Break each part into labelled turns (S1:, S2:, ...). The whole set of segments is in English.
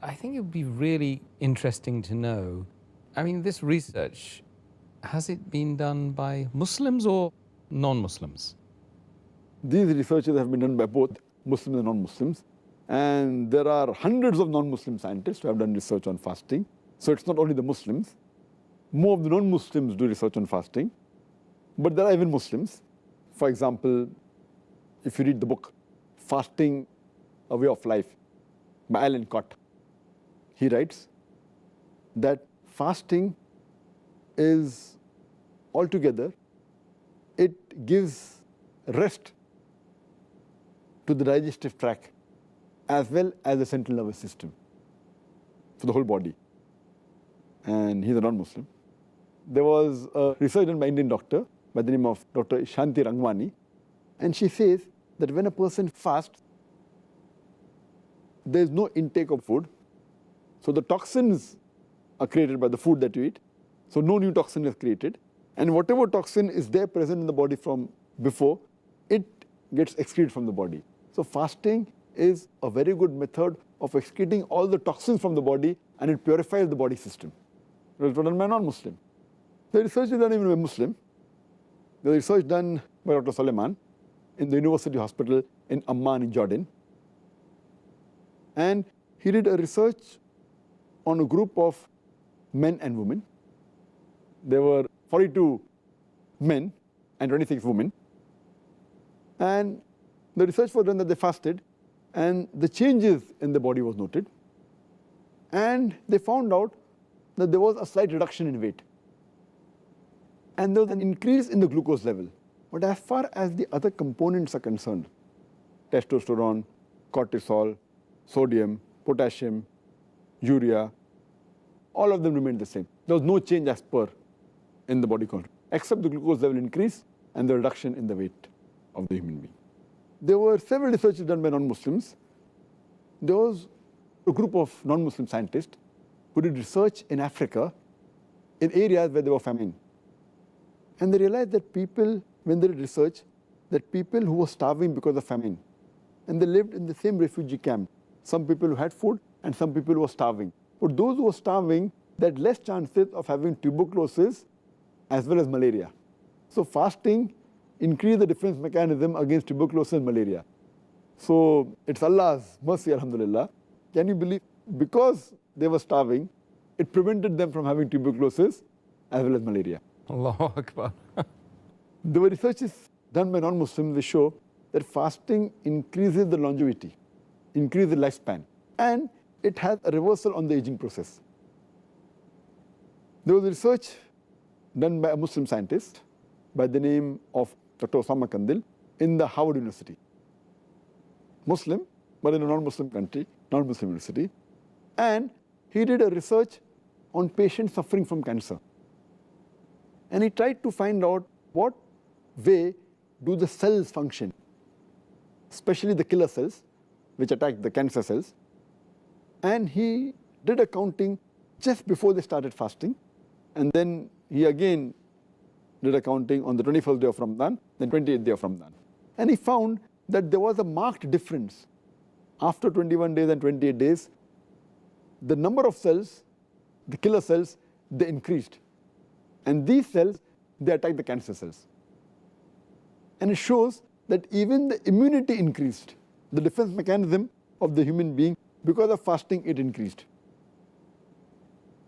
S1: I think it would be really interesting to know, I mean, this research, has it been done by Muslims or non-Muslims?
S2: These researches have been done by both Muslims and non-Muslims. And there are hundreds of non-Muslim scientists who have done research on fasting. So it's not only the Muslims. More of the non-Muslims do research on fasting. But there are even Muslims. For example, if you read the book, Fasting, A Way of Life, by Alan Cott, he writes that fasting is altogether, it gives rest to the digestive tract as well as the central nervous system for the whole body. And he's a non-Muslim. There was a research done by an Indian doctor by the name of Dr. Shanti Rangwani, and she says that when a person fasts, there is no intake of food. So the toxins are created by the food that you eat. So no new toxin is created. And whatever toxin is there present in the body from before, it gets excreted from the body. So fasting is a very good method of excreting all the toxins from the body, and it purifies the body system. It was done by a non-Muslim. The research is done even by a Muslim. The research done by Dr. Suleiman in the University Hospital in Amman in Jordan. And he did a research on a group of men and women. There were 42 men and 26 women. And the research was done that they fasted, and the changes in the body was noted. And they found out that there was a slight reduction in weight. And there was an increase in the glucose level. But as far as the other components are concerned, testosterone, cortisol, sodium, potassium, urea, all of them remained the same. There was no change as per in the body content, except the glucose level increase and the reduction in the weight of the human being. There were several researches done by non-Muslims. There was a group of non-Muslim scientists who did research in Africa in areas where there were famine. And they realized that people, when they did research, that people who were starving because of famine, and they lived in the same refugee camp, some people who had food and some people who were starving. But those who were starving, they had less chances of having tuberculosis as well as malaria. So fasting increased the defense mechanism against tuberculosis and malaria. So it's Allah's mercy, alhamdulillah. Can you believe? Because they were starving, it prevented them from having tuberculosis as well as malaria.
S1: Allahu Akbar.
S2: There were researches done by non-Muslims that show that fasting increases the longevity, increases the lifespan, and it has a reversal on the aging process. There was research done by a Muslim scientist by the name of Dr. Osama Kandil in the Harvard University. Muslim, but in a non-Muslim country, non-Muslim university. And he did a research on patients suffering from cancer. And he tried to find out what way do the cells function, especially the killer cells, which attack the cancer cells. And he did a counting just before they started fasting. And then he again did a counting on the 21st day of Ramadan, then 28th day of Ramadan. And he found that there was a marked difference. After 21 days and 28 days, the number of cells, the killer cells, they increased. And these cells, they attack the cancer cells. And it shows that even the immunity increased. The defense mechanism of the human being, because of fasting, it increased.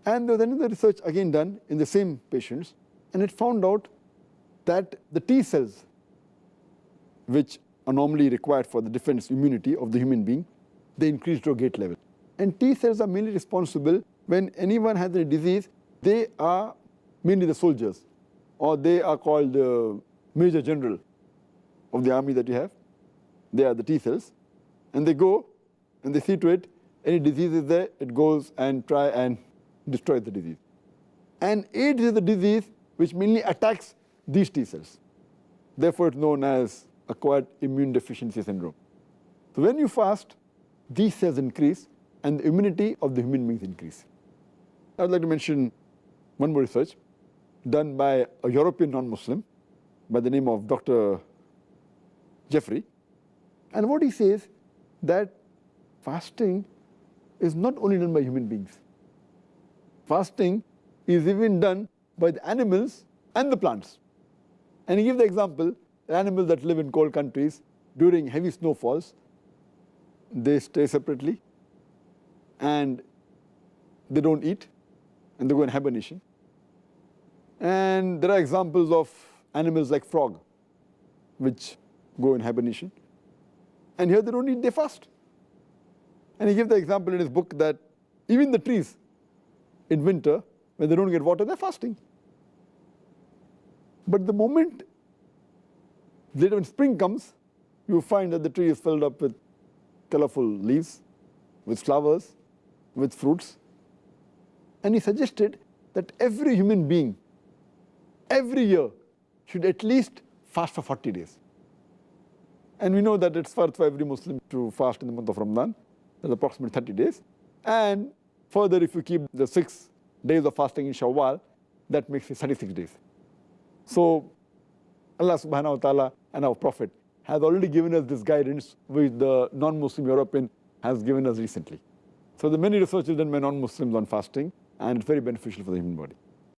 S2: And there was another research again done in the same patients, and it found out that the T cells, which are normally required for the defense immunity of the human being, they increased to a gate level. And T cells are mainly responsible when anyone has a disease. They are mainly the soldiers, or they are called the Major General of the army that you have. They are the T cells. And they go and they see to it, any disease is there, it goes and try and destroys the disease. And AIDS is a disease which mainly attacks these T cells. Therefore, it's known as acquired immune deficiency syndrome. So when you fast, these cells increase and the immunity of the human beings increase. I would like to mention one more research done by a European non-Muslim by the name of Dr. Jeffrey. And what he says that fasting is not only done by human beings. Fasting is even done by the animals and the plants. And he gives the example, the animals that live in cold countries during heavy snowfalls, they stay separately and they don't eat and they go in hibernation. And there are examples of animals like frog, which go in hibernation. And here they don't eat, they fast. And he gives the example in his book that even the trees in winter, when they don't get water, they're fasting. But the moment later when spring comes, you find that the tree is filled up with colorful leaves, with flowers, with fruits. And he suggested that every human being, every year, should at least fast for 40 days. And we know that it's for every Muslim to fast in the month of Ramadan. That's approximately 30 days. And further, if you keep the 6 days of fasting in Shawwal, that makes it 36 days. So Allah subhanahu wa ta'ala and our Prophet has already given us this guidance which the non-Muslim European has given us recently. So there are many researches done by non-Muslims on fasting, and it's very beneficial for the human body.